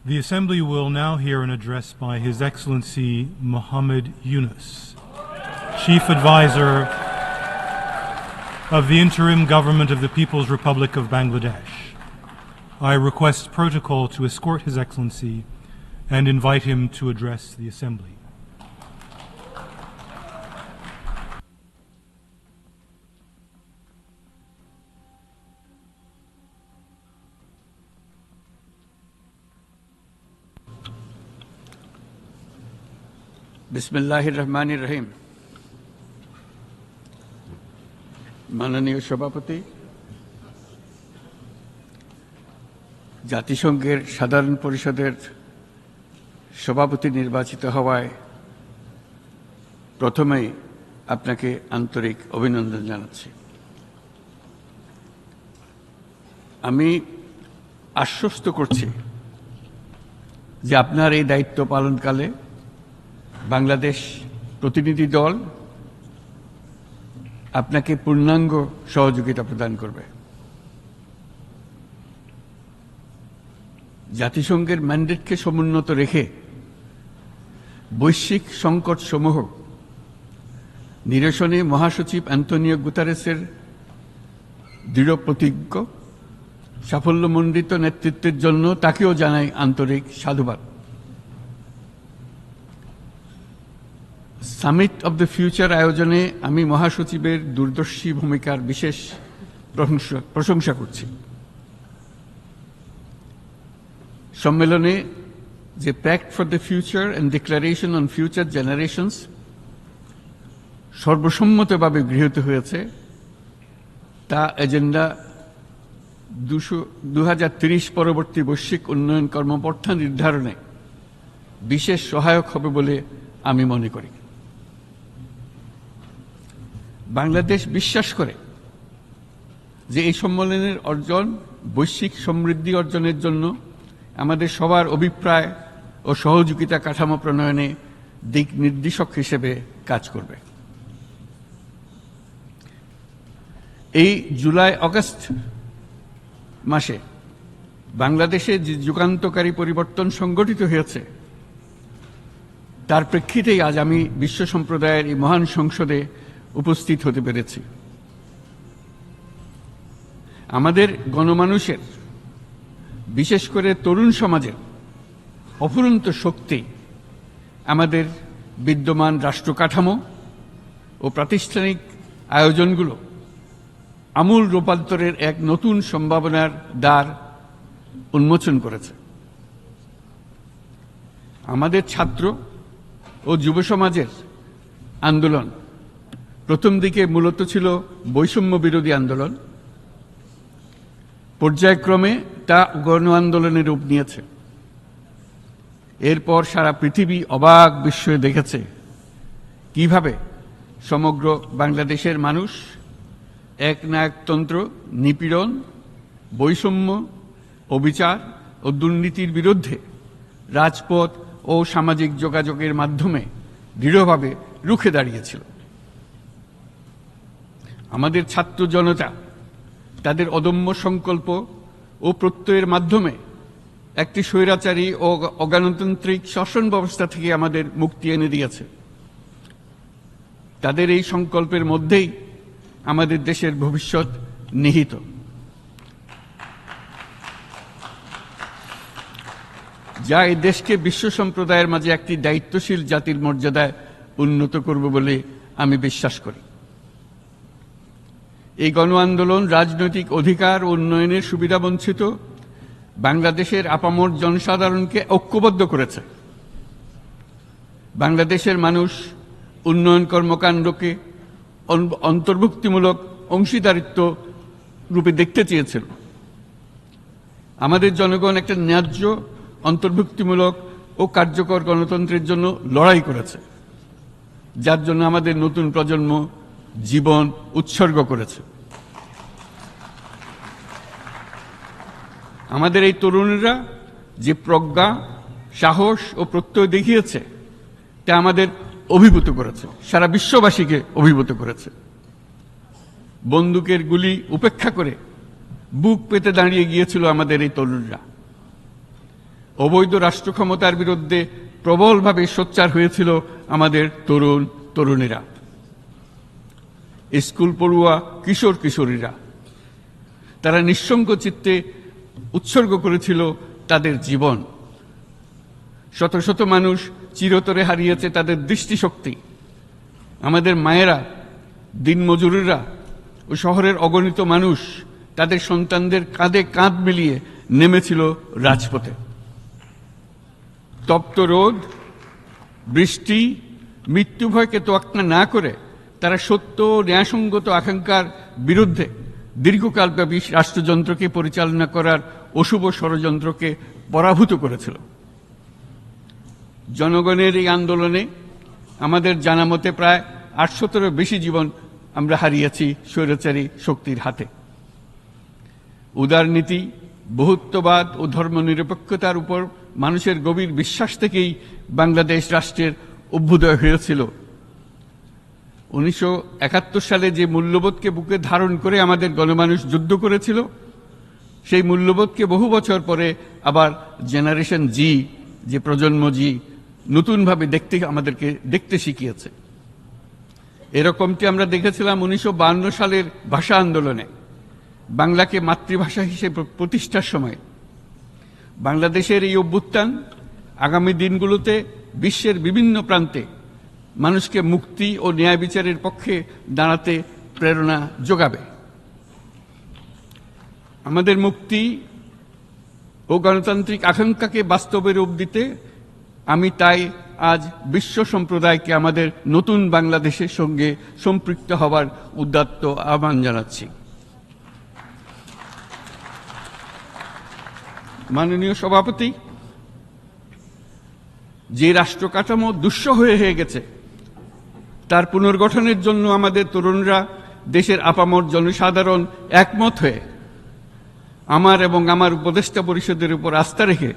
The Assembly will now hear an address by His Excellency Muhammad Yunus, Chief Advisor of the Interim Government of the People's Republic of Bangladesh. I request protocol to escort His Excellency and invite him to address the Assembly. বিসমিল্লাহির রহমানির রহিম। মাননীয় সভাপতি, জাতিসংঘের সাধারণ পরিষদের সভাপতি নির্বাচিত হওয়ায় প্রথমেই আপনাকে আন্তরিক অভিনন্দন জানাচ্ছি। আমি আশ্বস্ত করছি যে আপনার এই দায়িত্ব পালনকালে বাংলাদেশ প্রতিনিধি দল আপনাকে পূর্ণাঙ্গ সহযোগিতা প্রদান করবে। জাতিসংঘের ম্যান্ডেটকে সমুন্নত রেখে বৈশ্বিক সংকটসমূহ নিরসনে মহাসচিব অ্যান্টোনিও গুতারেসের দৃঢ় প্রতিজ্ঞ সাফল্যমণ্ডিত নেতৃত্বের জন্য তাকেও জানাই আন্তরিক সাধুবাদ। সামিট অব দ্য ফিউচার আয়োজনে আমি মহাসচিবের দূরদর্শী ভূমিকার বিশেষ প্রশংসা করছি। সম্মেলনে যে pact for the future and declaration on future generations সর্বসম্মতভাবে গৃহীত হয়েছে, তা এজেন্ডা 2030 পরবর্তী বৈশ্বিক উন্নয়ন কর্মপন্থা নির্ধারণে বিশেষ সহায়ক হবে বলে আমি মনে করি। বাংলাদেশ বিশ্বাস করে যে এই সম্মেলনের অর্জন বৈশ্বিক সমৃদ্ধি অর্জনের জন্য আমাদের সবার অভিপ্রায় ও সহযোগিতা কাঠামো প্রণয়নে দিক নির্দেশক হিসেবে কাজ করবে। এই জুলাই আগস্ট মাসে বাংলাদেশে যে যুগান্তকারী পরিবর্তন সংগঠিত হয়েছে তার প্রেক্ষিতেই আজ আমি বিশ্ব সম্প্রদায়ের এই মহান সংসদে উপস্থিত হতে পেরেছি। আমাদের গণমানুষের, বিশেষ করে তরুণ সমাজের অফুরন্ত শক্তি আমাদের বিদ্যমান রাষ্ট্র কাঠামো ও প্রাতিষ্ঠানিক আয়োজনগুলো আমূল রূপান্তরের এক নতুন সম্ভাবনার দ্বার উন্মোচন করেছে। আমাদের ছাত্র ও যুব সমাজের আন্দোলন প্রথম দিকে মূলত ছিল বৈষম্য বিরোধী আন্দোলন, পর্যায়ক্রমে তা গণ আন্দোলনের রূপ নিয়েছে। এরপর সারা পৃথিবী অবাক বিস্ময়ে দেখেছে কিভাবে সমগ্র বাংলাদেশের মানুষ একনায়কতন্ত্র, নিপীড়ন, বৈষম্য, অবিচার ও দুর্নীতির বিরুদ্ধে রাজপথ ও সামাজিক যোগাযোগের মাধ্যমে দৃঢ়ভাবে রুখে দাঁড়িয়েছিল। আমাদের ছাত্র জনতা তাদের অদম্য সংকল্প ও প্রত্যয়ের মাধ্যমে একটি স্বৈরাচারী ও অগণতান্ত্রিক শাসন ব্যবস্থা থেকে আমাদের মুক্তি এনে দিয়েছে। তাদের এই সংকল্পের মধ্যেই আমাদের দেশের ভবিষ্যৎ নিহিত। যা এই দেশকে বিশ্ব সম্প্রদায়ের মাঝে একটি দায়িত্বশীল জাতির মর্যাদায় উন্নত করবে বলে আমি বিশ্বাস করি। এই গণ আন্দোলন রাজনৈতিক অধিকার ও উন্নয়নের সুবিধাবঞ্চিত বাংলাদেশের আপামর জনসাধারণকে ঐক্যবদ্ধ করেছে। বাংলাদেশের মানুষ উন্নয়ন কর্মকাণ্ডকে অন্তর্ভুক্তিমূলক অংশীদারিত্ব রূপে দেখতে চেয়েছিল। আমাদের জনগণ একটা ন্যায্য, অন্তর্ভুক্তিমূলক ও কার্যকর গণতন্ত্রের জন্য লড়াই করেছে, যার জন্য আমাদের নতুন প্রজন্ম জীবন উৎসর্গ করেছে। আমাদের এই তরুণীরা যে প্রজ্ঞা, সাহস ও প্রত্যয় দেখিয়েছে তা আমাদের অভিভূত করেছে, সারা বিশ্ববাসীকে অভিভূত করেছে। বন্দুকের গুলি উপেক্ষা করে বুক পেতে দাঁড়িয়ে গিয়েছিল আমাদের এই তরুণরা। অবৈধ রাষ্ট্র ক্ষমতার বিরুদ্ধে প্রবলভাবে সোচ্চার হয়েছিল আমাদের তরুণ তরুণীরা, স্কুল পড়ুয়া কিশোর কিশোরীরা। তারা নিঃসঙ্গ চিত্তে উৎসর্গ করেছিল তাদের জীবন। শত শত মানুষ চিরতরে হারিয়েছে তাদের দৃষ্টিশক্তি। আমাদের মায়েরা, দিনমজুরেরা ও শহরের অগণিত মানুষ তাদের সন্তানদের কাঁধে কাঁধ মিলিয়ে নেমেছিল রাজপথে। তপ্ত রোদ, বৃষ্টি, মৃত্যু ভয়কে তোয়াক্কা না করে তারা সত্য ও ন্যায়সঙ্গত আকাঙ্ক্ষার বিরুদ্ধে দীর্ঘকালব্যাপী রাষ্ট্রযন্ত্রকে পরিচালনা করার অশুভ ষড়যন্ত্রকে পরাভূত করেছিল। জনগণের এই আন্দোলনে আমাদের জানা মতে প্রায় 800-র বেশি জীবন আমরা হারিয়েছি স্বৈরাচারী শক্তির হাতে। উদারনীতি, বহুত্ববাদ ও ধর্মনিরপেক্ষতার উপর মানুষের গভীর বিশ্বাস থেকেই বাংলাদেশ রাষ্ট্রের অভ্যুদয় হয়েছিল। 1971 সালে যে মূল্যবোধকে বুকে ধারণ করে আমাদের গণমানুষ যুদ্ধ করেছিল, সেই মূল্যবোধকে বহু বছর পরে আবার জেনারেশন জি, যে প্রজন্ম জি, নতুনভাবে আমাদেরকে দেখতে শিখিয়েছে। এরকমটি আমরা দেখেছিলাম 1952 সালের ভাষা আন্দোলনে, বাংলাকে মাতৃভাষা হিসেবে প্রতিষ্ঠার সময়। বাংলাদেশের এই অভ্যুত্থান আগামী দিনগুলোতে বিশ্বের বিভিন্ন প্রান্তে মানুষকে মুক্তি ও ন্যায় বিচারের পক্ষে দাঁড়াতে প্রেরণা যোগাবে। আমাদের মুক্তি ও গণতান্ত্রিক আকাঙ্ক্ষাকে বাস্তবে রূপ দিতে আমি তাই আজ বিশ্ব সম্প্রদায়কে আমাদের নতুন বাংলাদেশের সঙ্গে সম্পৃক্ত হওয়ার উদাত্ত আহ্বান জানাচ্ছি। মাননীয় সভাপতি, যে রাষ্ট্র কাঠামো দুঃসহ হয়ে গেছে তার পুনর্গঠনের জন্য আমাদের তরুণরা, দেশের আপামর জনসাধারণ একমত হয়ে আমার এবং আমার উপদেষ্টা পরিষদের উপর আস্থা রেখে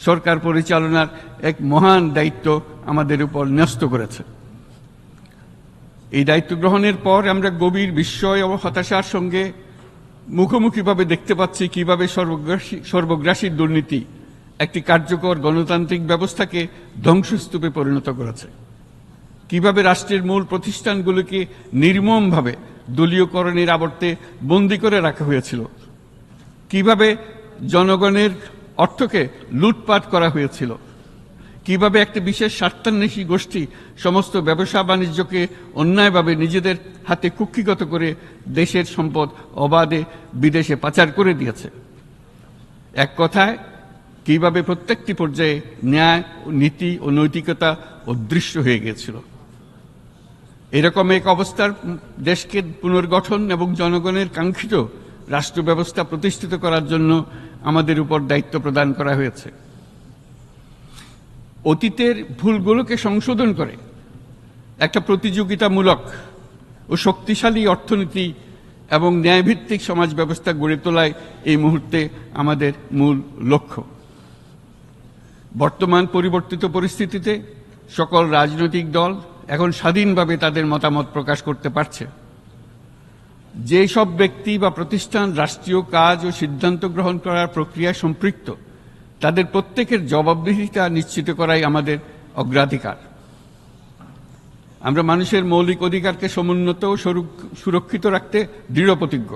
সরকার পরিচালনার এক মহান দায়িত্ব আমাদের উপর ন্যস্ত করেছে। এই দায়িত্ব গ্রহণের পর আমরা গভীর বিস্ময় ও হতাশার সঙ্গে মুখোমুখিভাবে দেখতে পাচ্ছি কিভাবে সর্বগ্রাসী দুর্নীতি একটি কার্যকর গণতান্ত্রিক ব্যবস্থাকে ধ্বংসস্তূপে পরিণত করেছে, কিভাবে রাষ্ট্রের মূল প্রতিষ্ঠানগুলোকে নির্মমভাবে দলীয়করণের আবর্তে বন্দী করে রাখা হয়েছিল, কিভাবে জনগণের অর্থকে লুটপাট করা হয়েছিল, কিভাবে একটি বিশেষ স্বার্থান্বেষী গোষ্ঠী সমস্ত ব্যবসা বাণিজ্যকে অন্যায়ভাবে নিজেদের হাতে কুক্ষিগত করে দেশের সম্পদ অবাধে বিদেশে পাচার করে দিয়েছে। এক কথায়, কিভাবে প্রত্যেকটি পর্যায়ে ন্যায়, নীতি ও নৈতিকতা অদৃশ্য হয়ে গিয়েছিল। এরকম এক অবস্থার দেশকে পুনর্গঠন এবং জনগণের কাঙ্ক্ষিত রাষ্ট্র ব্যবস্থা প্রতিষ্ঠিত করার জন্য আমাদের উপর দায়িত্ব প্রদান করা হয়েছে। অতীতের ভুলগুলোকে সংশোধন করে একটা প্রতিযোগিতামূলক ও শক্তিশালী অর্থনীতি এবং ন্যায়ভিত্তিক সমাজ ব্যবস্থা গড়ে তোলাই এই মুহূর্তে আমাদের মূল লক্ষ্য। বর্তমান পরিবর্তিত পরিস্থিতিতে সকল রাজনৈতিক দল এখন স্বাধীনভাবে তাদের মতামত প্রকাশ করতে পারছে। যে সব ব্যক্তি বা প্রতিষ্ঠান রাষ্ট্রীয় কাজ ও সিদ্ধান্ত গ্রহণ করার প্রক্রিয়ায় সম্পৃক্ত, তাদের প্রত্যেকের জবাবদিহিতা নিশ্চিত করাই আমাদের অগ্রাধিকার। আমরা মানুষের মৌলিক অধিকারকে সমুন্নত ও সুরক্ষিত রাখতে দৃঢ় প্রতিজ্ঞ।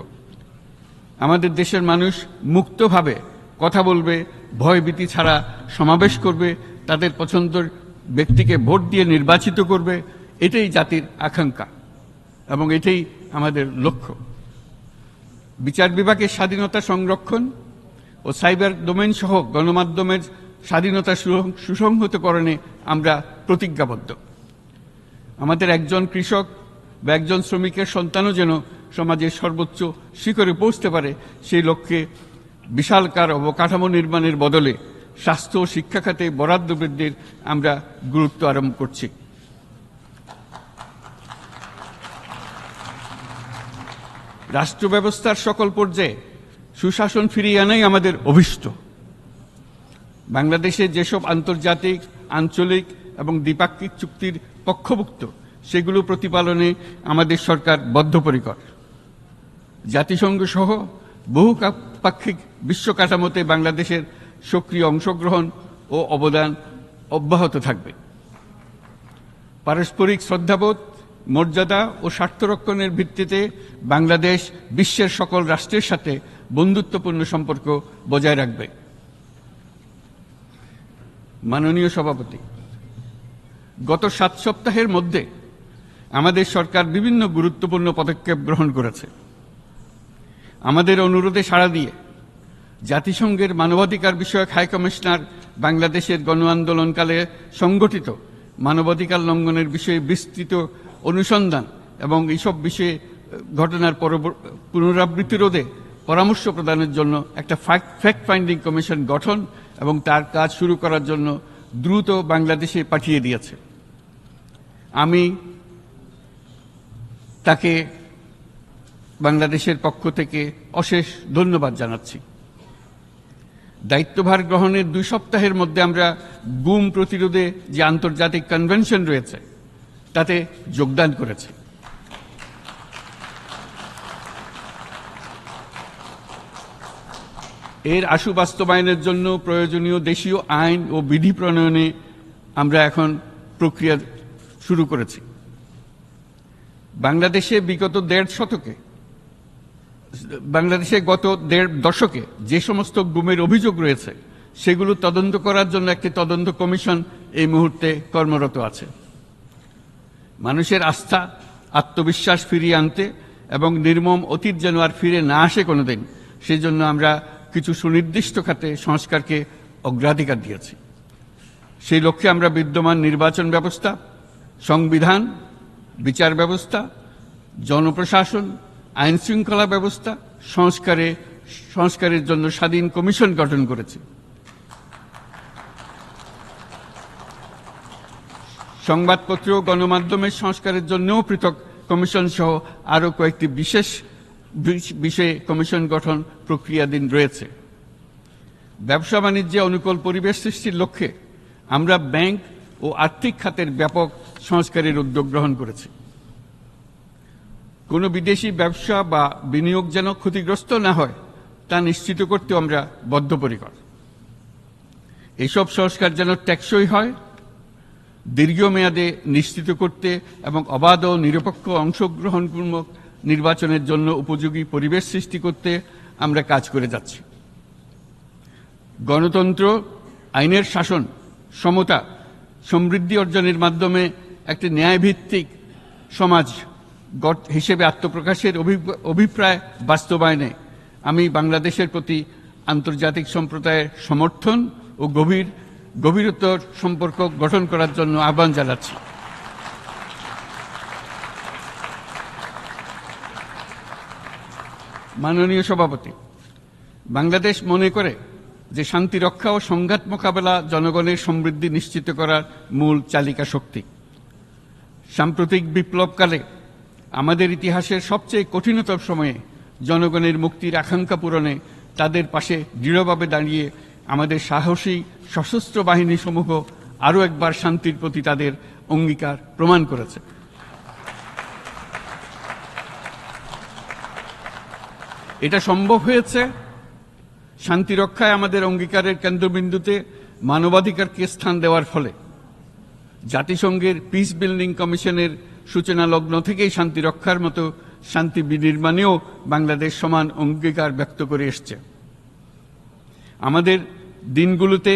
আমাদের দেশের মানুষ মুক্তভাবে কথা বলবে, ভয়ভীতি ছাড়া সমাবেশ করবে, তাদের পছন্দের ব্যক্তিকে ভোট দিয়ে নির্বাচিত করবে, এটাই জাতির আকাঙ্ক্ষা এবং এটাই আমাদের লক্ষ্য। বিচার বিভাগের স্বাধীনতা সংরক্ষণ ও সাইবার ডোমেইন সহ গণমাধ্যমের স্বাধীনতা সুসংহতকরণে আমরা প্রতিজ্ঞাবদ্ধ। আমাদের একজন কৃষক বা একজন শ্রমিকের সন্তানও যেন সমাজের সর্বোচ্চ শিখরে পৌঁছতে পারে, সেই লক্ষ্যে বিশালকার অবকাঠামো নির্মাণের বদলে স্বাস্থ্য ও শিক্ষা খাতে বরাদ্দ বৃদ্ধির আমরা গুরুত্ব আরোপ করছি। রাষ্ট্র ব্যবস্থার সকল পর্যায়ে সুশাসন ফিরিয়ে আনাই আমাদের অভীষ্ট। বাংলাদেশে যেসব আন্তর্জাতিক, আঞ্চলিক এবং দ্বিপাক্ষিক চুক্তির পক্ষভুক্ত, সেগুলো প্রতিপালনে আমাদের সরকার বদ্ধপরিকর। জাতিসংঘ সহ বহু পাক্ষিক বিশ্ব কাঠামোতে বাংলাদেশের সক্রিয় অংশগ্রহণ ও অবদান অব্যাহত থাকবে। পারস্পরিক শ্রদ্ধাবোধ, মর্যাদা ও স্বার্থরক্ষণের ভিত্তিতে বাংলাদেশ বিশ্বের সকল রাষ্ট্রের সাথে বন্ধুত্বপূর্ণ সম্পর্ক বজায় রাখবে। মাননীয় সভাপতি, গত 7 সপ্তাহের মধ্যে আমাদের সরকার বিভিন্ন গুরুত্বপূর্ণ পদক্ষেপ গ্রহণ করেছে। আমাদের অনুরোধে সাড়া দিয়ে জাতিসংঘের মানবাধিকার বিষয়ক হাই কমিশনার বাংলাদেশের গণ আন্দোলনকালে সংগঠিত মানবাধিকার লঙ্ঘনের বিষয়ে বিস্তৃত অনুসন্ধান এবং এইসব বিষয়ে ঘটনার পুনরাবৃত্তি রোধে পরামর্শ প্রদানের জন্য একটা ফ্যাক্ট ফাইন্ডিং কমিশন গঠন এবং তার কাজ শুরু করার জন্য দ্রুত বাংলাদেশে পাঠিয়ে দিয়েছে। আমি তাকে বাংলাদেশের পক্ষ থেকে অশেষ ধন্যবাদ জানাচ্ছি। দায়িত্বভার গ্রহণের 2 সপ্তাহের মধ্যে আমরা গুম প্রতিরোধে যে আন্তর্জাতিক কনভেনশন রয়েছে তাতে যোগদান করেছি। এর আশু বাস্তবায়নের জন্য প্রয়োজনীয় দেশীয় আইন ও বিধি প্রণয়নে আমরা এখন প্রক্রিয়া শুরু করেছি। বাংলাদেশে গত 1.5 দশকে যে সমস্ত গুমের অভিযোগ রয়েছে সেগুলো তদন্ত করার জন্য একটি তদন্ত কমিশন এই মুহূর্তে কর্মরত আছে। মানুষের আস্থা, আত্মবিশ্বাস ফিরিয়ে আনতে এবং নির্মম অতীত যেন আর ফিরে না আসে কোনোদিন, সেই জন্য আমরা কিছু সুনির্দিষ্ট খাতে সংস্কারকে অগ্রাধিকার দিয়েছি। সেই লক্ষ্যে আমরা বিদ্যমান নির্বাচন ব্যবস্থা, সংবিধান, বিচার ব্যবস্থা, জনপ্রশাসন, আইন শৃঙ্খলা ব্যবস্থা সংস্কারের জন্য স্বাধীন কমিশন গঠন করেছি। সংবাদপত্র ও গণমাধ্যমের সংস্কারের জন্যও পৃথক কমিশন সহ আরও কয়েকটি বিশেষ বিষয়ে কমিশন গঠন প্রক্রিয়াধীন রয়েছে। ব্যবসা বাণিজ্যে অনুকূল পরিবেশ সৃষ্টির লক্ষ্যে আমরা ব্যাংক ও আর্থিক খাতের ব্যাপক সংস্কারের উদ্যোগ গ্রহণ করেছি। কোনো বিদেশি ব্যবসা বা বিনিয়োগ যেন ক্ষতিগ্রস্ত না হয় তা নিশ্চিত করতেও আমরা বদ্ধপরিকর। এইসব সংস্কার যেন টেকসই হয়, দীর্ঘমেয়াদে নিশ্চিত করতে এবং অবাধ ও নিরপেক্ষ অংশগ্রহণমূলক নির্বাচনের জন্য উপযোগী পরিবেশ সৃষ্টি করতে আমরা কাজ করে যাচ্ছি। গণতন্ত্র, আইনের শাসন, সমতা, সমৃদ্ধি অর্জনের মাধ্যমে একটি ন্যায়ভিত্তিক সমাজ হিসেবে আত্মপ্রকাশের অভিপ্রায় বাস্তবায়নে আমি বাংলাদেশের প্রতি আন্তর্জাতিক সম্প্রদায়ের সমর্থন ও গভীরতর সম্পর্ক গঠন করার জন্য আহ্বান জানাচ্ছি। মাননীয় সভাপতি, বাংলাদেশ মনে করে যে শান্তি রক্ষা ও সংঘাত মোকাবেলা জনগণের সমৃদ্ধি নিশ্চিত করার মূল চালিকা শক্তি। সাম্প্রতিক বিপ্লবকালে আমাদের ইতিহাসের সবচেয়ে কঠিনতম সময়ে জনগণের মুক্তির আকাঙ্ক্ষা পূরণে তাদের পাশে দৃঢ়ভাবে দাঁড়িয়ে আমাদের সাহসী সশস্ত্র বাহিনীসমূহ আরও একবার শান্তির প্রতি তাদের অঙ্গীকার প্রমাণ করেছে। এটা সম্ভব হয়েছে শান্তি রক্ষায় আমাদের অঙ্গীকারের কেন্দ্রবিন্দুতে মানবাধিকারকে স্থান দেওয়ার ফলে। জাতিসংঘের পিস বিল্ডিং কমিশনের সূচনা লগ্ন থেকেই শান্তি রক্ষার মতো শান্তি বিনির্মাণেও বাংলাদেশ সমান অঙ্গীকার ব্যক্ত করে এসছে। আমাদের দিনগুলোতে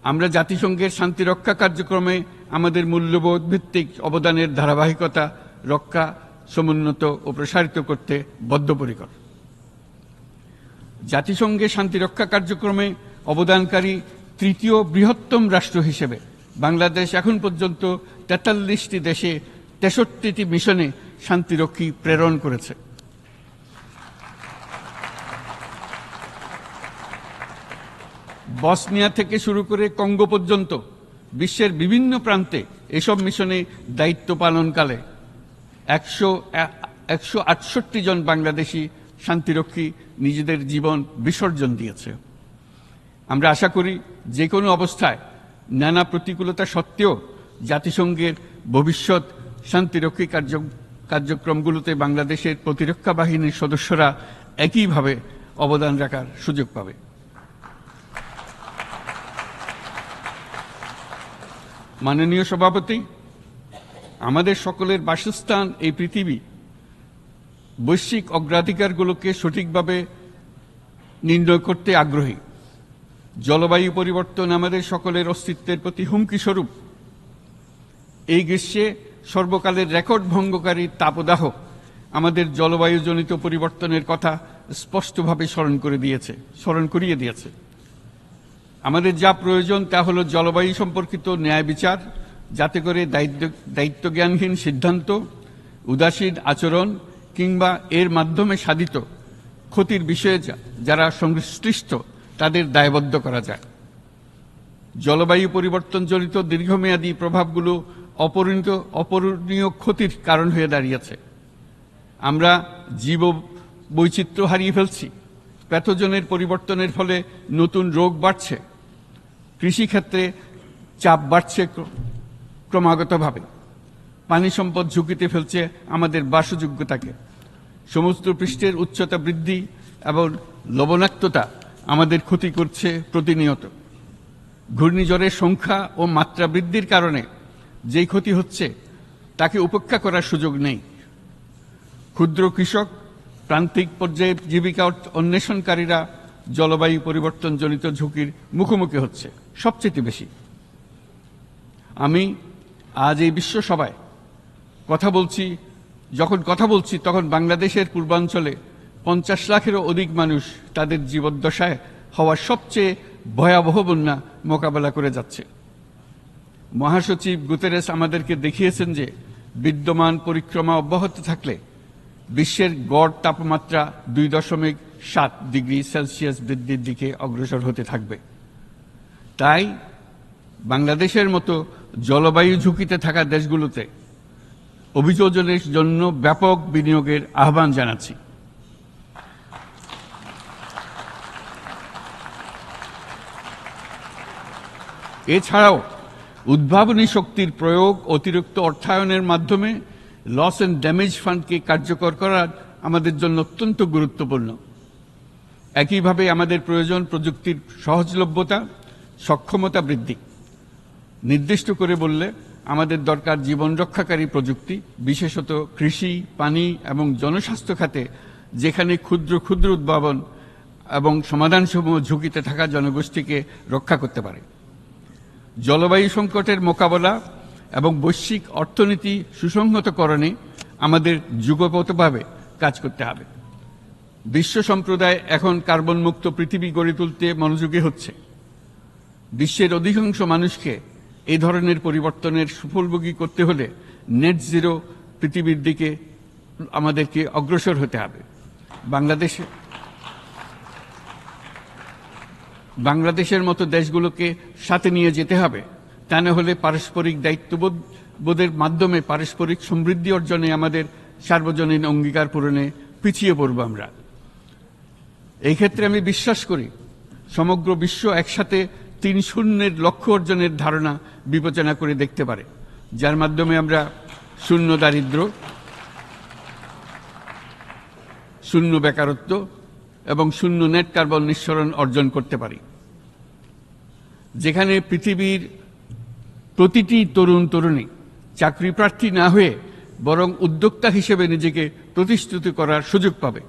আমরা জাতিসংঘের শান্তি রক্ষা কার্যক্রমে আমাদের মূল্যবোধ ভিত্তিক অবদানের ধারাবাহিকতা রক্ষা, সমুন্নত ও প্রসারিত করতে বদ্ধপরিকর। জাতিসংঘের শান্তি রক্ষা কার্যক্রমে অবদানকারী তৃতীয় বৃহত্তম রাষ্ট্র হিসেবে বাংলাদেশ এখন পর্যন্ত 43টি দেশে 63টি মিশনে শান্তিরক্ষী প্রেরণ করেছে। বসনিয়া থেকে শুরু করে কঙ্গো পর্যন্ত বিশ্বের বিভিন্ন প্রান্তে এসব মিশনে দায়িত্ব পালনকালে 168 জন বাংলাদেশি শান্তিরক্ষী নিজেদের জীবন বিসর্জন দিয়েছে। আমরা আশা করি যে কোনো অবস্থায় নানা প্রতিকূলতা সত্ত্বেও জাতিসংঘের ভবিষ্যৎ শান্তিরক্ষী কার্যক্রমগুলোতে বাংলাদেশের প্রতিরক্ষা বাহিনীর সদস্যরা একইভাবে অবদান রাখার সুযোগ পাবে। মাননীয় সভাপতি, আমাদের সকলের বাসস্থান এই পৃথিবী বৈশ্বিক অগ্রাধিকারগুলোকে সঠিকভাবে নির্ণয় করতে আগ্রহী। জলবায়ু পরিবর্তন আমাদের সকলের অস্তিত্বের প্রতি হুমকি স্বরূপ। এই গ্রীষ্মে সর্বকালের রেকর্ড ভঙ্গকারী তাপদাহ আমাদের জলবায়ুজনিত পরিবর্তনের কথা স্পষ্টভাবে স্মরণ করিয়ে দিয়েছে। আমাদের যা প্রয়োজন তা হলো জলবায়ু সম্পর্কিত ন্যায় বিচার, যাতে করে দায়িত্বজ্ঞানহীন সিদ্ধান্ত, উদাসীন আচরণ কিংবা এর মাধ্যমে সাধিত ক্ষতির বিষয়ে যারা সংশ্লিষ্ট তাদের দায়বদ্ধ করা যায়। জলবায়ু পরিবর্তনজনিত দীর্ঘমেয়াদী প্রভাবগুলো অপূরণীয় ক্ষতির কারণ হয়ে দাঁড়িয়েছে। আমরা জীব বৈচিত্র্য হারিয়ে ফেলছি, প্যাথোজেনের পরিবর্তনের ফলে নতুন রোগ বাড়ছে, কৃষিক্ষেত্রে চাপ বাড়ছে ক্রমাগতভাবে, পানি সম্পদ ঝুঁকিতে ফেলছে আমাদের বাসযোগ্যতাকে, সমুদ্র পৃষ্ঠের উচ্চতা বৃদ্ধি এবং লবণাক্ততা আমাদের ক্ষতি করছে প্রতিনিয়ত। ঘূর্ণিঝড়ের সংখ্যা ও মাত্রা বৃদ্ধির কারণে যেই ক্ষতি হচ্ছে তাকে উপেক্ষা করার সুযোগ নেই। ক্ষুদ্র কৃষক, প্রান্তিক পর্যায়ে জীবিকা অন্বেষণকারীরা জলবায়ু পরিবর্তনজনিত ঝুঁকির মুখোমুখি হচ্ছে সবচেয়ে বেশি। আমি আজ এই বিশ্ব সভায় যখন কথা বলছি তখন বাংলাদেশের পূর্বাঞ্চলে 50 লাখেরও অধিক মানুষ তাদের জীবদ্দশায় হওয়া সবচেয়ে ভয়াবহ বন্যা মোকাবেলা করে যাচ্ছে। মহাসচিব গুতেরেস আমাদেরকে দেখিয়েছেন যে বিদ্যমান পরিক্রমা অব্যাহত থাকলে বিশ্বের গড় তাপমাত্রা 2.7 ডিগ্রি সেলসিয়াস বৃদ্ধির দিকে অগ্রসর হতে থাকবে। তাই বাংলাদেশের মতো জলবায়ু ঝুঁকিতে থাকা দেশগুলোতে অভিযোজনের জন্য ব্যাপক বিনিয়োগের আহ্বান জানাচ্ছি। এছাড়াও উদ্ভাবনী শক্তির প্রয়োগ, অতিরিক্ত অর্থায়নের মাধ্যমে লস অ্যান্ড ড্যামেজ ফান্ডকে কার্যকর করা আমাদের জন্য অত্যন্ত গুরুত্বপূর্ণ। একইভাবে আমাদের প্রয়োজন প্রযুক্তির সহজলভ্যতা, সক্ষমতা বৃদ্ধি। নির্দিষ্ট করে বললে আমাদের দরকার জীবন রক্ষাকারী প্রযুক্তি, বিশেষত কৃষি, পানি এবং জনস্বাস্থ্য খাতে, যেখানে ক্ষুদ্র ক্ষুদ্র উদ্ভাবন এবং সমাধানসমূহ ঝুঁকিতে থাকা জনগোষ্ঠীকে রক্ষা করতে পারে। জলবায়ু সংকটের মোকাবেলা এবং বৈশ্বিক অর্থনীতি সুসংহতকরণে আমাদের যুগপৎভাবে কাজ করতে হবে। বিশ্ব সম্প্রদায় এখন কার্বন মুক্ত পৃথিবী গড়ে তুলতে মনোযোগী হচ্ছে। বিশ্বের অধিকাংশ মানুষকে এই ধরনের পরিবর্তনের সুফলভোগী করতে হলে নেট জিরো পৃথিবীর দিকে আমাদেরকে অগ্রসর হতে হবে। বাংলাদেশের মতো দেশগুলোকে সাথে নিয়ে যেতে হবে। তা না হলে পারস্পরিক দায়িত্ববোধের মাধ্যমে পারস্পরিক সমৃদ্ধি অর্জনে আমাদের সার্বজনীন অঙ্গীকার পূরণে পিছিয়ে পড়ব আমরা। এই ক্ষেত্রে আমি বিশ্বাস করি সমগ্র বিশ্ব একসাথে 3-0 লক্ষ্য অর্জনের ধারণা বিবেচনা করে দেখতে পারে, যার মাধ্যমে আমরা শূন্য দারিদ্র্য, শূন্য বেকারত্ব এবং শূন্য নেট কার্বন নিঃসরণ অর্জন করতে পারি। যেখানে পৃথিবীর প্রতিটি তরুণ তরুণী চাকরি প্রার্থী না হয়ে বরং উদ্যোক্তা হিসেবে নিজেকে প্রতিষ্ঠিত করার সুযোগ পাবে।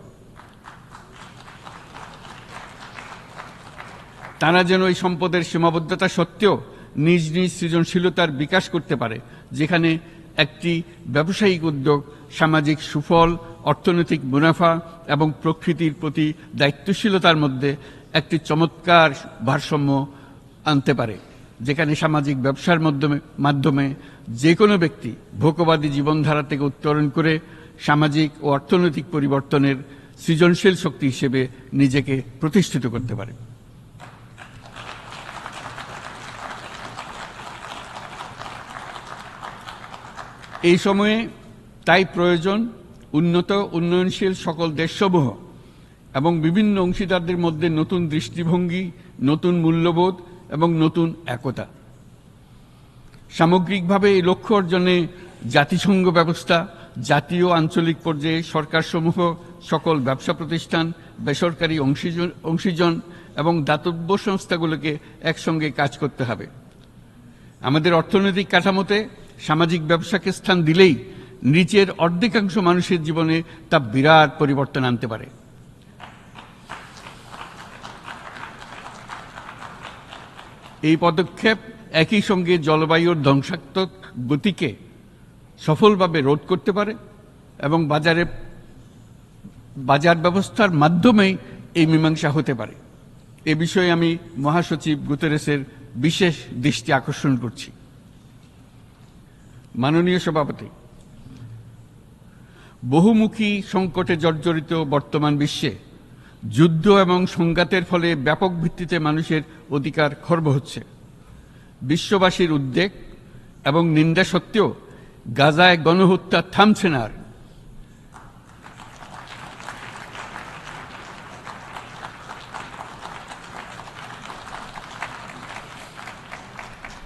তারা যেন এই সম্পদের সীমাবদ্ধতা সত্ত্বেও নিজ নিজ সৃজনশীলতার বিকাশ করতে পারে, যেখানে একটি ব্যবসায়িক উদ্যোগ সামাজিক সুফল, অর্থনৈতিক মুনাফা এবং প্রকৃতির প্রতি দায়িত্বশীলতার মধ্যে একটি চমৎকার ভারসাম্য আনতে পারে, যেখানে সামাজিক ব্যবসার মাধ্যমে যে কোনো ব্যক্তি ভোগবাদী জীবনধারা থেকে উত্তরণ করে সামাজিক ও অর্থনৈতিক পরিবর্তনের সৃজনশীল শক্তি হিসেবে নিজেকে প্রতিষ্ঠিত করতে পারে। এই সময়ে তাই প্রয়োজন উন্নত উন্নয়নশীল সকল দেশসমূহ এবং বিভিন্ন অংশীদারদের মধ্যে নতুন দৃষ্টিভঙ্গি, নতুন মূল্যবোধ এবং নতুন একতা। সামগ্রিকভাবে এই লক্ষ্য অর্জনে জাতিসংঘ ব্যবস্থা, জাতীয় আঞ্চলিক পর্যায়ে সরকারসমূহ, সকল ব্যবসা প্রতিষ্ঠান, বেসরকারি অংশীজন এবং দাতব্য সংস্থাগুলোকে একসঙ্গে কাজ করতে হবে। আমাদের অর্থনৈতিক কাঠামোতে সামাজিক ব্যবসাকে স্থান দিলেই নিচের অর্ধেকাংশ মানুষের জীবনে তা বিরাট পরিবর্তন আনতে পারে। এই পদক্ষেপ একই সঙ্গে জলবায়ুর ধ্বংসাত্মক গতিকে সফলভাবে রোধ করতে পারে এবং বাজার ব্যবস্থার মাধ্যমেই এই মীমাংসা হতে পারে। এ বিষয়ে আমি মহাসচিব গুতেরেসের বিশেষ দৃষ্টি আকর্ষণ করছি। মাননীয় সভাপতি, বহুমুখী সংকটে জর্জরিত বর্তমান বিশ্বে যুদ্ধ এবং সংঘাতের ফলে ব্যাপক ভিত্তিতে মানুষের অধিকার খর্ব হচ্ছে। বিশ্ববাসীর উদ্বেগ এবং নিন্দা সত্ত্বেও গাজায় গণহত্যা থামছে না।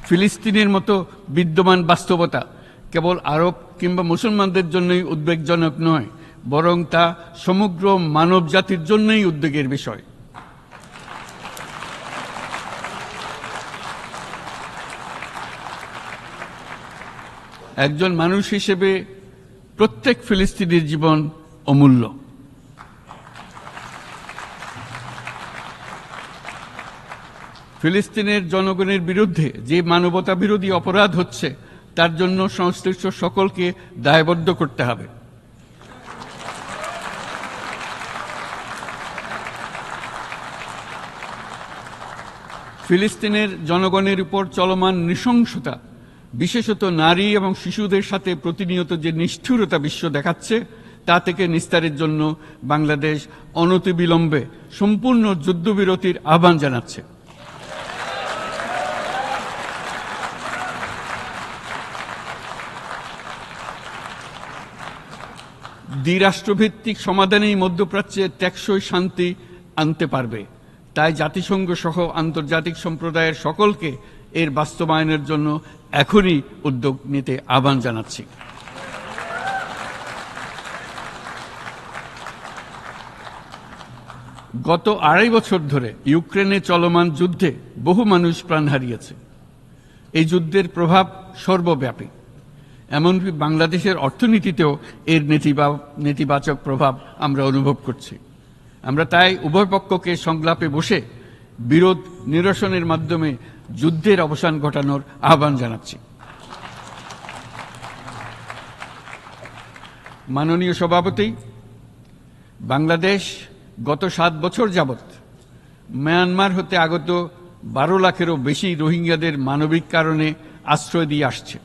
ফিলিস্তিনের মতো বিদ্যমান বাস্তবতা কেবল আরব কিংবা মুসলমানদের জন্যই উদ্বেগজনক নয়, বরং তা সমগ্র মানব জাতির জন্যই উদ্বেগের বিষয়। একজন মানুষ হিসেবে প্রত্যেক ফিলিস্তিনির জীবন অমূল্য। ফিলিস্তিনের জনগণের বিরুদ্ধে যে মানবতা বিরোধী অপরাধ হচ্ছে তার জন্য সংশ্লিষ্ট সকলকে দায়বদ্ধ করতে হবে। ফিলিস্তিনের জনগণের উপর চলমান নৃশংসতা, বিশেষত নারী এবং শিশুদের সাথে প্রতিনিয়ত যে নিষ্ঠুরতা বিশ্ব দেখাচ্ছে, তা থেকে নিস্তারের জন্য বাংলাদেশ অনতিবিলম্বে সম্পূর্ণ যুদ্ধবিরতির আহ্বান জানাচ্ছে। দ্বিরাষ্ট্রভিত্তিক সমাধানেই মধ্যপ্রাচ্যে টেকসই শান্তি আনতে পারবে। তাই জাতিসংঘ সহ আন্তর্জাতিক সম্প্রদায়ের সকলকে এর বাস্তবায়নের জন্য এখনই উদ্যোগ নিতে আহ্বান জানাচ্ছি। গত 2.5 বছর ধরে ইউক্রেনে চলমান যুদ্ধে বহু মানুষ প্রাণ হারিয়েছে। এই যুদ্ধের প্রভাব সর্বব্যাপী, এমনকি বাংলাদেশের অর্থনীতিতেও এর নেতিবাচক প্রভাব আমরা অনুভব করছি। আমরা তাই উভয় পক্ষকে সংলাপে বসে বিরোধ নিরসনের মাধ্যমে যুদ্ধের অবসান ঘটানোর আহ্বান জানাচ্ছি। মাননীয় সভাপতি, বাংলাদেশ গত 7 বছর যাবৎ মায়ানমার হতে আগত 12 লাখেরও বেশি রোহিঙ্গাদের মানবিক কারণে আশ্রয় দিয়ে আসছে।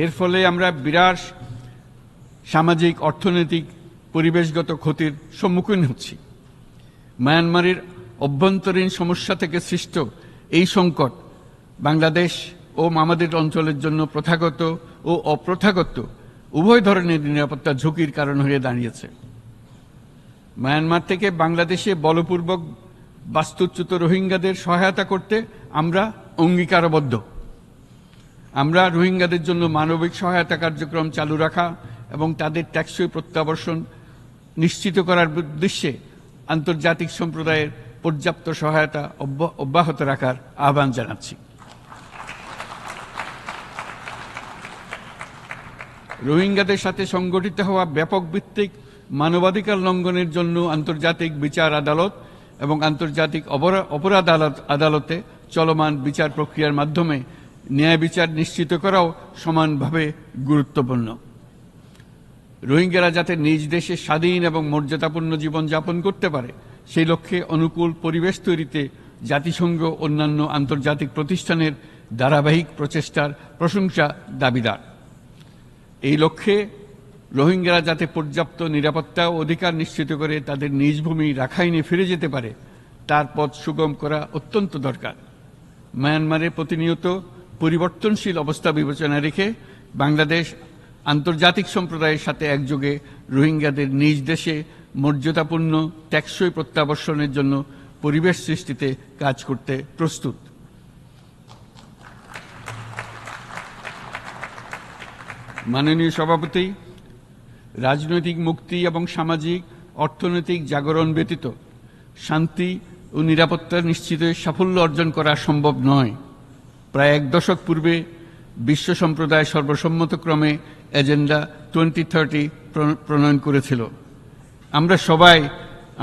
এর ফলে আমরা বিরাট সামাজিক, অর্থনৈতিক, পরিবেশগত ক্ষতির সম্মুখীন হচ্ছি। মায়ানমারের অভ্যন্তরীণ সমস্যা থেকে সৃষ্ট এই সংকট বাংলাদেশ ও আমাদের অঞ্চলের জন্য প্রথাগত ও অপ্রথাগত উভয় ধরনের নিরাপত্তা ঝুঁকির কারণ হয়ে দাঁড়িয়েছে। মায়ানমার থেকে বাংলাদেশে বলপূর্বক বাস্তুচ্যুত রোহিঙ্গাদের সহায়তা করতে আমরা অঙ্গীকারবদ্ধ। আমরা রোহিঙ্গাদের জন্য মানবিক সহায়তা কার্যক্রম চালু রাখা এবং তাদের টেকসই প্রত্যাবর্তন নিশ্চিত করার উদ্দেশ্যে আন্তর্জাতিক সম্প্রদায়ের পর্যাপ্ত সহায়তা অব্যাহত রাখার আহ্বান জানাচ্ছি। রোহিঙ্গাদের সাথে সংগঠিত হওয়া ব্যাপক ভিত্তিক মানবাধিকার লঙ্ঘনের জন্য আন্তর্জাতিক বিচার আদালত এবং আন্তর্জাতিক অপরাধ আদালতে চলমান বিচার প্রক্রিয়ার মাধ্যমে ন্যায় বিচার নিশ্চিত করাও সমানভাবে গুরুত্বপূর্ণ। রোহিঙ্গারা যাতে নিজ দেশে স্বাধীন এবং মর্যাদাপূর্ণ জীবনযাপন করতে পারে, সেই লক্ষ্যে অনুকূল পরিবেশ তৈরিতে জাতিসংঘ অন্যান্য আন্তর্জাতিক প্রতিষ্ঠানের ধারাবাহিক প্রচেষ্টার প্রশংসা দাবিদার। এই লক্ষ্যে রোহিঙ্গারা যাতে পর্যাপ্ত নিরাপত্তা ও অধিকার নিশ্চিত করে তাদের নিজ ভূমি রাখাইনে ফিরে যেতে পারে, তার পথ সুগম করা অত্যন্ত দরকার। মায়ানমারে প্রতিনিয়ত পরিবর্তনশীল অবস্থা বিবেচনা রেখে বাংলাদেশ আন্তর্জাতিক সম্প্রদায়ের সাথে একযোগে রোহিঙ্গাদের নিজ দেশে মর্যাদাপূর্ণ টেকসই প্রত্যাবর্তনের জন্য পরিবেশ সৃষ্টিতে কাজ করতে প্রস্তুত। মাননীয় সভাপতি, রাজনৈতিক মুক্তি এবং সামাজিক অর্থনৈতিক জাগরণ ব্যতীত শান্তি ও নিরাপত্তা নিশ্চিতে সাফল্য অর্জন করা সম্ভব নয়। প্রায় এক দশক পূর্বে বিশ্ব সম্প্রদায় সর্বসম্মতক্রমে এজেন্ডা 2030 প্রণয়ন করেছিল। আমরা সবাই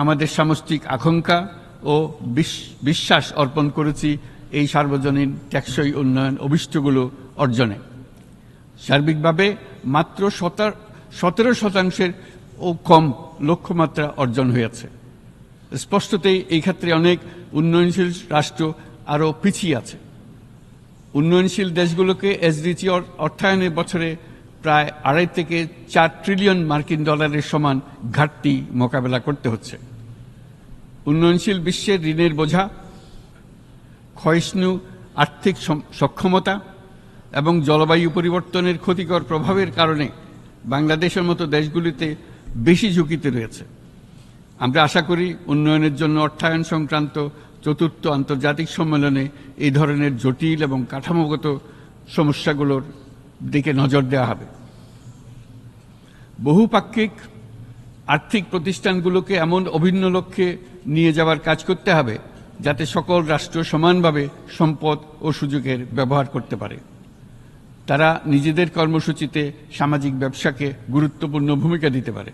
আমাদের সামষ্টিক আকাঙ্ক্ষা ও বিশ্বাস অর্পণ করেছি এই সার্বজনীন টেকসই উন্নয়ন অভিষ্টগুলো অর্জনে। সার্বিকভাবে মাত্র 17% ও কম লক্ষ্যমাত্রা অর্জন হয়েছে। স্পষ্টতই এই ক্ষেত্রে অনেক উন্নয়নশীল রাষ্ট্র আরও পিছিয়ে আছে। উন্নয়নশীল দেশগুলোকে এসডিজি অর্থায়নে বছরে প্রায় 2.5 থেকে 4 ট্রিলিয়ন মার্কিন ডলারের সমান ঘাটতি মোকাবেলা করতে হচ্ছে। উন্নয়নশীল বিশ্বের ঋণের বোঝা, ক্ষয়িষ্ণু আর্থিক সক্ষমতা এবং জলবায়ু পরিবর্তনের ক্ষতিকর প্রভাবের কারণে বাংলাদেশের মতো দেশগুলিতে বেশি ঝুঁকিতে রয়েছে। আমরা আশা করি উন্নয়নের জন্য অর্থায়ন সংক্রান্ত চতুর্থ আন্তর্জাতিক সম্মেলনে এই ধরনের জটিল এবং কাঠামোগত সমস্যাগুলোর দিকে নজর দেওয়া হবে। বহুপাক্ষিক আর্থিক প্রতিষ্ঠানগুলোকে এমন অভিন্ন লক্ষ্যে নিয়ে যাওয়ার কাজ করতে হবে যাতে সকল রাষ্ট্র সমানভাবে সম্পদ ও সুযোগের ব্যবহার করতে পারে। তারা নিজেদের কর্মসূচিতে সামাজিক ব্যবসাকে গুরুত্বপূর্ণ ভূমিকা দিতে পারে,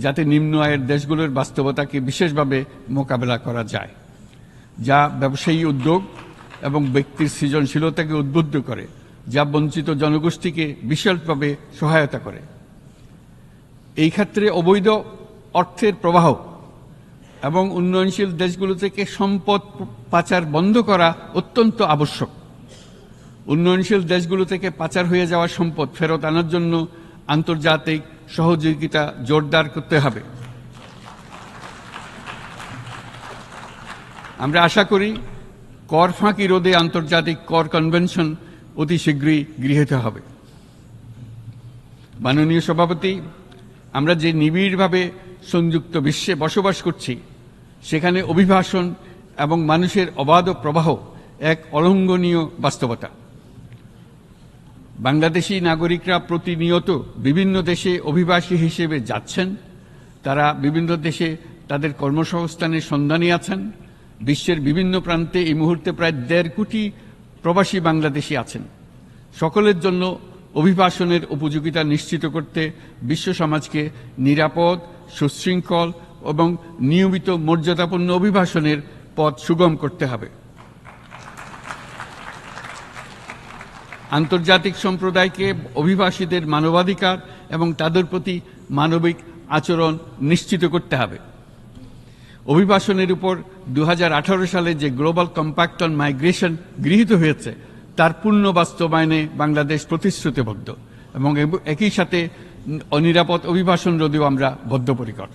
যাতে নিম্ন আয়ের দেশগুলোর বাস্তবতাকে বিশেষভাবে মোকাবেলা করা যায়, যা ব্যবসায়ী উদ্যোগ এবং ব্যক্তির সৃজনশীলতাকে উদ্বুদ্ধ করে, যা বঞ্চিত জনগোষ্ঠীকে বিশালভাবে সহায়তা করে। এই ক্ষেত্রে অবৈধ অর্থের প্রবাহ এবং উন্নয়নশীল দেশগুলো থেকে সম্পদ পাচার বন্ধ করা অত্যন্ত আবশ্যক। উন্নয়নশীল দেশগুলো থেকে পাচার হয়ে যাওয়া সম্পদ ফেরত আনার জন্য আন্তর্জাতিক সহযোগিতা জোরদার করতে হবে। আমরা আশা করি কর ফাঁকি রোধে আন্তর্জাতিক কর কনভেনশন অতি শীঘ্রই গৃহীত হবে। মাননীয় সভাপতি, আমরা যে নিবিড়ভাবে সংযুক্ত বিশ্বে বসবাস করছি, সেখানে অভিবাসন এবং মানুষের অবাধ প্রবাহ এক অলঙ্ঘনীয় বাস্তবতা। বাংলাদেশি নাগরিকরা প্রতিনিয়ত বিভিন্ন দেশে অভিবাসী হিসেবে যাচ্ছেন। তারা বিভিন্ন দেশে তাদের কর্মসংস্থানের সন্ধানে আছেন। বিশ্বের বিভিন্ন প্রান্তে এই মুহূর্তে প্রায় 1.5 কোটি প্রবাসী বাংলাদেশি আছেন। সকলের জন্য অভিবাসনের উপযোগিতা নিশ্চিত করতে বিশ্ব সমাজকে নিরাপদ, সুশৃঙ্খল এবং নিয়মিত মর্যাদাপূর্ণ অভিবাসনের পথ সুগম করতে হবে। আন্তর্জাতিক সম্প্রদায়কে অভিবাসীদের মানবাধিকার এবং তাদের প্রতি মানবিক আচরণ নিশ্চিত করতে হবে। অভিবাসনের উপর 2018 সালে যে গ্লোবাল কম্প্যাক্ট অন মাইগ্রেশন গৃহীত হয়েছে, তার পূর্ণ বাস্তবায়নে বাংলাদেশ প্রতিশ্রুতিবদ্ধ এবং একই সাথে অনিরাপদ অভিবাসন রোধেও আমরা বদ্ধপরিকর।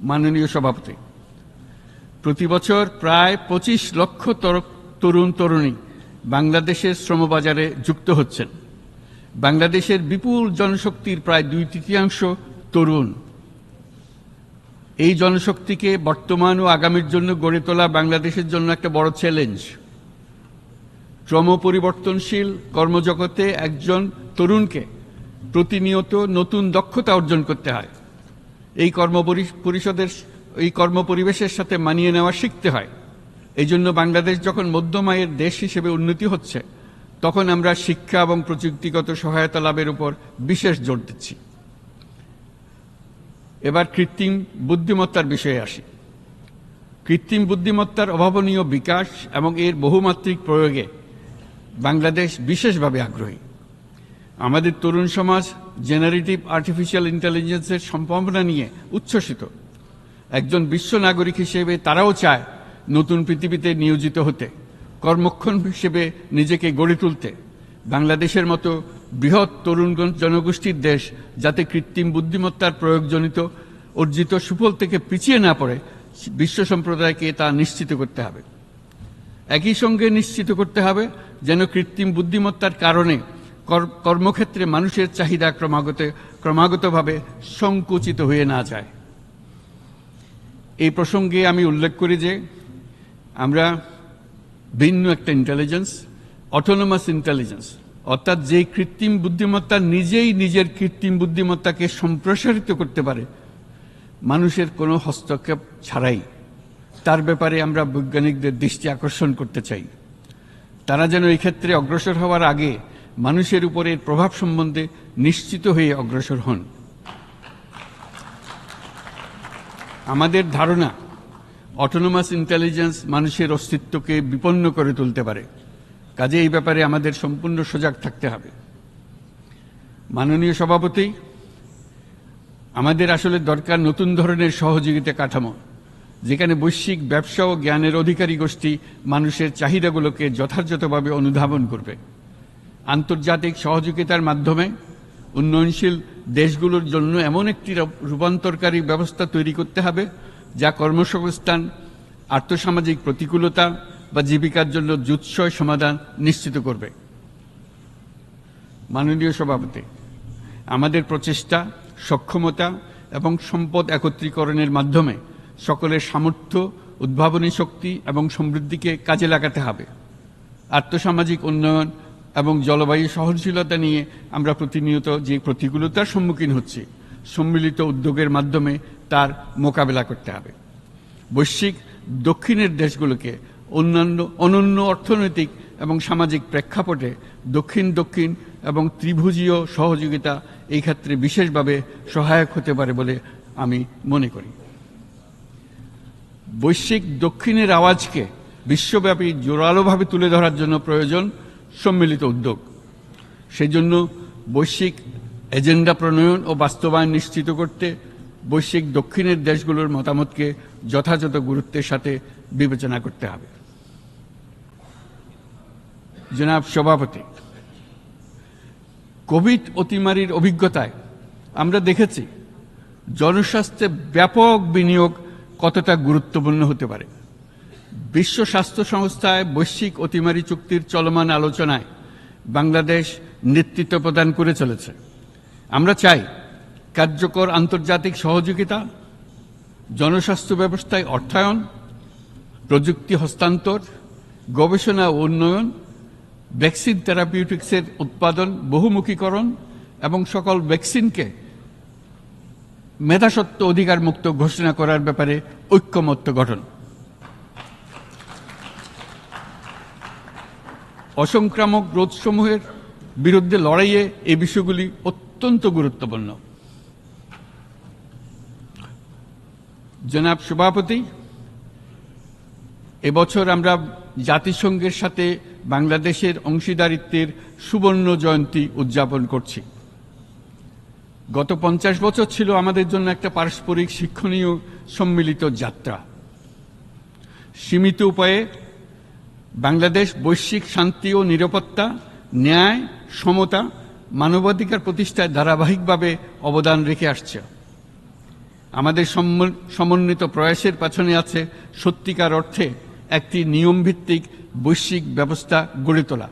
মাননীয় সভাপতি, প্রতি বছর প্রায় 25 লক্ষ তরুণ তরুণী বাংলাদেশের শ্রমবাজারে যুক্ত হচ্ছেন। বাংলাদেশের বিপুল জনশক্তির প্রায় 2/3 তরুণ। এই জনশক্তিকে বর্তমান ও আগামীর জন্য গড়ে তোলা বাংলাদেশের জন্য একটা বড় চ্যালেঞ্জ। ক্রমপরিবর্তনশীল কর্মজগতে একজন তরুণকে প্রতিনিয়ত নতুন দক্ষতা অর্জন করতে হয়। এই কর্মপরিবেশের সাথে মানিয়ে নেওয়া শিখতে হয়। এই জন্য বাংলাদেশ যখন মধ্যম আয়ের দেশ হিসেবে উন্নতি হচ্ছে, তখন আমরা শিক্ষা এবং প্রযুক্তিগত সহায়তা লাভের উপর বিশেষ জোর দিচ্ছি। এবার কৃত্রিম বুদ্ধিমত্তার বিষয়ে আসি। কৃত্রিম বুদ্ধিমত্তার অভাবনীয় বিকাশ এবং এর বহুমাত্রিক প্রয়োগে বাংলাদেশ বিশেষভাবে আগ্রহী। আমাদের তরুণ সমাজ জেনারেটিভ আর্টিফিশিয়াল ইন্টেলিজেন্সের সম্ভাবনা নিয়ে উচ্ছ্বসিত। একজন বিশ্ব নাগরিক হিসেবে তারাও চায় নতুন পৃথিবীতে নিয়োজিত হতে, কর্মক্ষম হিসেবে নিজেকে গড়ে তুলতে। বাংলাদেশের মতো বৃহৎ তরুণ জনগোষ্ঠীর দেশ যাতে কৃত্রিম বুদ্ধিমত্তার প্রয়োগজনিত অর্জিত সুফল থেকে পিছিয়ে না পড়ে, বিশ্ব সম্প্রদায়কে তা নিশ্চিত করতে হবে। একই সঙ্গে নিশ্চিত করতে হবে যেন কৃত্রিম বুদ্ধিমত্তার কারণে কর্মক্ষেত্রে মানুষের চাহিদা ক্রমাগতভাবে সংকুচিত হয়ে না যায়। এই প্রসঙ্গে আমি উল্লেখ করি যে আমরা ভিন্ন একটা ইন্টেলিজেন্স, অটোনোমাস ইন্টেলিজেন্স, অর্থাৎ যে কৃত্রিম বুদ্ধিমত্তা নিজেই নিজের কৃত্রিম বুদ্ধিমত্তাকে সম্প্রসারিত করতে পারে মানুষের কোনো হস্তক্ষেপ ছাড়াই, তার ব্যাপারে আমরা বৈজ্ঞানিকদের দৃষ্টি আকর্ষণ করতে চাই। তারা যেন এই ক্ষেত্রে অগ্রসর হওয়ার আগে মানুষের উপরে এর প্রভাব সম্বন্ধে নিশ্চিত হয়ে অগ্রসর হন। আমাদের ধারণা, অটোনোমাস ইন্টেলিজেন্স মানুষের অস্তিত্বকে বিপন্ন করে তুলতে পারে, কাজে এই ব্যাপারে আমাদের সম্পূর্ণ সজাগ থাকতে হবে। মাননীয় সভাপতি, আমাদের আসলে দরকার নতুন ধরনের সহযোগিতা কাঠামো, যেখানে বৈশ্বিক ব্যবসা ও জ্ঞানের অধিকারী গোষ্ঠী মানুষের চাহিদাগুলোকে যথাযথভাবে অনুধাবন করবে। আন্তর্জাতিক সহযোগিতার মাধ্যমে উন্নয়নশীল দেশগুলোর জন্য এমন একটি রূপান্তরকারী ব্যবস্থা তৈরি করতে হবে যা কর্মসংস্থান, আর্থসামাজিক প্রতিকূলতা বা জীবিকার জন্য যুৎসয় সমাধান নিশ্চিত করবে। মাননীয় সভাপতি, আমাদের প্রচেষ্টা, সক্ষমতা এবং সম্পদ একত্রীকরণের মাধ্যমে সকলের সামর্থ্য, উদ্ভাবনী শক্তি এবং সমৃদ্ধিকে কাজে লাগাতে হবে। আর্থসামাজিক উন্নয়ন এবং জলবায়ু সহনশীলতা নিয়ে আমরা প্রতিনিয়ত যে প্রতিকূলতার সম্মুখীন হচ্ছি, সম্মিলিত উদ্যোগের মাধ্যমে তার মোকাবেলা করতে হবে। বৈশ্বিক দক্ষিণের দেশগুলোকে অনন্য অর্থনৈতিক এবং সামাজিক প্রেক্ষাপটে দক্ষিণ দক্ষিণ এবং ত্রিভুজীয় সহযোগিতা এই ক্ষেত্রে বিশেষভাবে সহায়ক হতে পারে বলে আমি মনে করি। বৈশ্বিক দক্ষিণের আওয়াজকে বিশ্বব্যাপী জোরালোভাবে তুলে ধরার জন্য প্রয়োজন সম্মিলিত উদ্যোগ। সেই জন্য বৈশ্বিক এজেন্ডা প্রণয়ন ও বাস্তবায়ন নিশ্চিত করতে বৈশ্বিক দক্ষিণের দেশগুলোর মতামতকে যথাযথ গুরুত্বের সাথে বিবেচনা করতে হবে। জনাব সভাপতি, কোভিড অতিমারির অভিজ্ঞতায় আমরা দেখেছি জনস্বাস্থ্যে ব্যাপক বিনিয়োগ কতটা গুরুত্বপূর্ণ হতে পারে। বিশ্ব স্বাস্থ্য সংস্থায় বৈশ্বিক অতিমারি চুক্তির চলমান আলোচনায় বাংলাদেশ নেতৃত্ব প্রদান করে চলেছে। আমরা চাই কার্যকর আন্তর্জাতিক সহযোগিতা, জনস্বাস্থ্য ব্যবস্থায় অর্থায়ন, প্রযুক্তি হস্তান্তর, গবেষণা ও উন্নয়ন, ভ্যাকসিন থেরাপিউটিক্সের উৎপাদন, বহুমুখীকরণ এবং সকল ভ্যাকসিনকে মেধাস্বত্ব অধিকার মুক্ত ঘোষণা করার ব্যাপারে ঐক্যমত্য গঠন। অসংক্রামক রোগসমূহের বিরুদ্ধে লড়াইয়ে এই বিষয়গুলি অত্যন্ত গুরুত্বপূর্ণ। জনাব সভাপতি, এবছর আমরা জাতিসংঘের সাথে বাংলাদেশের অংশীদারিত্বের সুবর্ণ জয়ন্তী উদযাপন করছি। গত 50 বছর ছিল আমাদের জন্য একটা পারস্পরিক শিক্ষণীয় সম্মিলিত যাত্রা। সীমিত উপায়ে বাংলাদেশ বৈশ্বিক শান্তি ও নিরাপত্তা, ন্যায়, সমতা, মানবাধিকার প্রতিষ্ঠায় ধারাবাহিকভাবে অবদান রেখে আসছে। আমাদের সমন্বিত প্রয়াসের পেছনে আছে সত্যিকার অর্থে একটি নিয়মভিত্তিক বৈশ্বিক ব্যবস্থা গড়ে তোলা।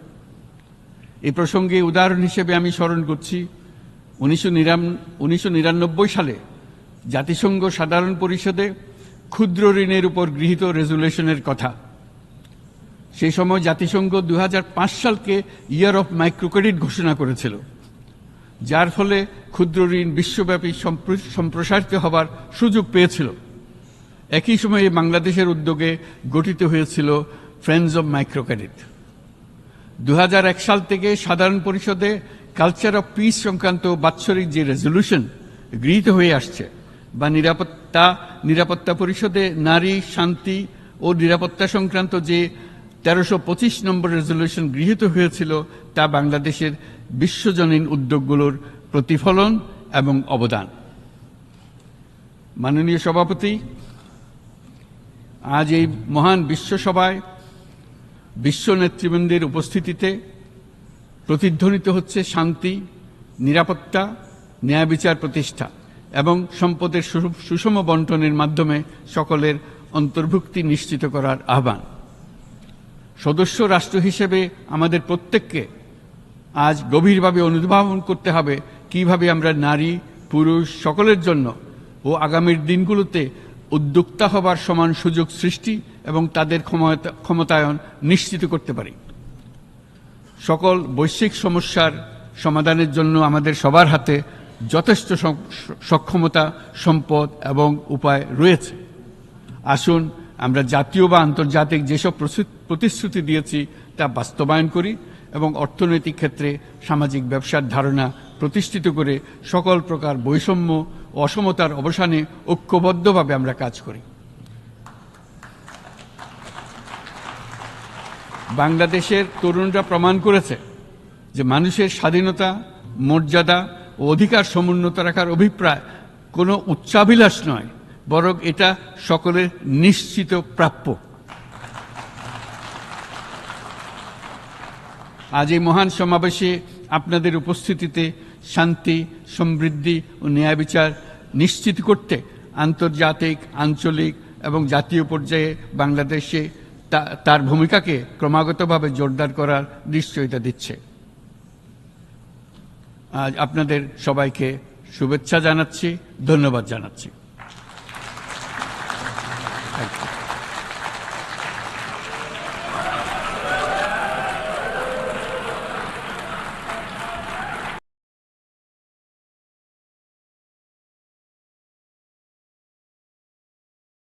এই প্রসঙ্গে উদাহরণ হিসেবে আমি স্মরণ করছি 1999 সালে জাতিসংঘ সাধারণ পরিষদে ক্ষুদ্র ঋণের উপর গৃহীত রেজুলেশনের কথা। সেই সময় জাতিসংঘ 2005 সালকে ইয়ার অফ মাইক্রোক্রেডিট ঘোষণা করেছিল, যার ফলে ক্ষুদ্র ঋণ বিশ্বব্যাপী সম্প্রসারিত হবার সুযোগ পেয়েছিল। একই সময়ে বাংলাদেশের উদ্যোগে গঠিত হয়েছিল ফ্রেন্ডস অব মাইক্রোক্রেডিট। 2001 সাল থেকে সাধারণ পরিষদে কালচার অফ পিস সংক্রান্ত বাৎসরিক যে রেজলিউশন গৃহীত হয়ে আসছে, বা নিরাপত্তা পরিষদে নারী, শান্তি ও নিরাপত্তা সংক্রান্ত যে 1325 নম্বর রেজলিউশন গৃহীত হয়েছিল, তা বাংলাদেশের বিশ্বজনীন উদ্যোগগুলোর প্রতিফলন এবং অবদান। মাননীয় সভাপতি, আজ এই মহান বিশ্বসভায় বিশ্ব নেতৃবৃন্দের উপস্থিতিতে প্রতিধ্বনিত হচ্ছে শান্তি, নিরাপত্তা, ন্যায় বিচার প্রতিষ্ঠা এবং সম্পদের সুষম বন্টনের মাধ্যমে সকলের অন্তর্ভুক্তি নিশ্চিত করার আহ্বান। সদস্য রাষ্ট্র হিসেবে আমাদের প্রত্যেককে আজ গভীরভাবে অনুধাবন করতে হবে কিভাবে আমরা নারী, পুরুষ সকলের জন্য ও আগামীর দিনগুলোতে উদ্যোক্তা হবার সমান সুযোগ সৃষ্টি এবং তাদের ক্ষমতায়ন নিশ্চিত করতে পারি। সকল বৈশ্বিক সমস্যার সমাধানের জন্য আমাদের সবার হাতে যথেষ্ট সক্ষমতা, সম্পদ এবং উপায় রয়েছে। আসুন আমরা জাতীয় বা আন্তর্জাতিক যেসব প্রতিশ্রুতি দিয়েছি তা বাস্তবায়ন করি এবং অর্থনৈতিক ক্ষেত্রে সামাজিক ব্যবসার ধারণা প্রতিষ্ঠিত করে সকল প্রকার বৈষম্য ও অসমতার অবসানে ঐক্যবদ্ধভাবে আমরা কাজ করি। বাংলাদেশের তরুণরা প্রমাণ করেছে যে মানুষের স্বাধীনতা, মর্যাদা ও অধিকার সমুন্নত রাখার অভিপ্রায় কোনো উচ্চাভিলাষ নয়, বরং এটা সকলের নিশ্চিত প্রাপ্য। আজ এই মহান সমাবেশে আপনাদের উপস্থিতিতে শান্তি, সমৃদ্ধি ও ন্যায় বিচার নিশ্চিত করতে আন্তর্জাতিক, আঞ্চলিক এবং জাতীয় পর্যায়ে বাংলাদেশে তার ভূমিকাকে ক্রমাগতভাবে জোরদার করার নিশ্চয়তা দিচ্ছে। আজ আপনাদের সবাইকে শুভেচ্ছা জানাচ্ছি, ধন্যবাদ জানাচ্ছি।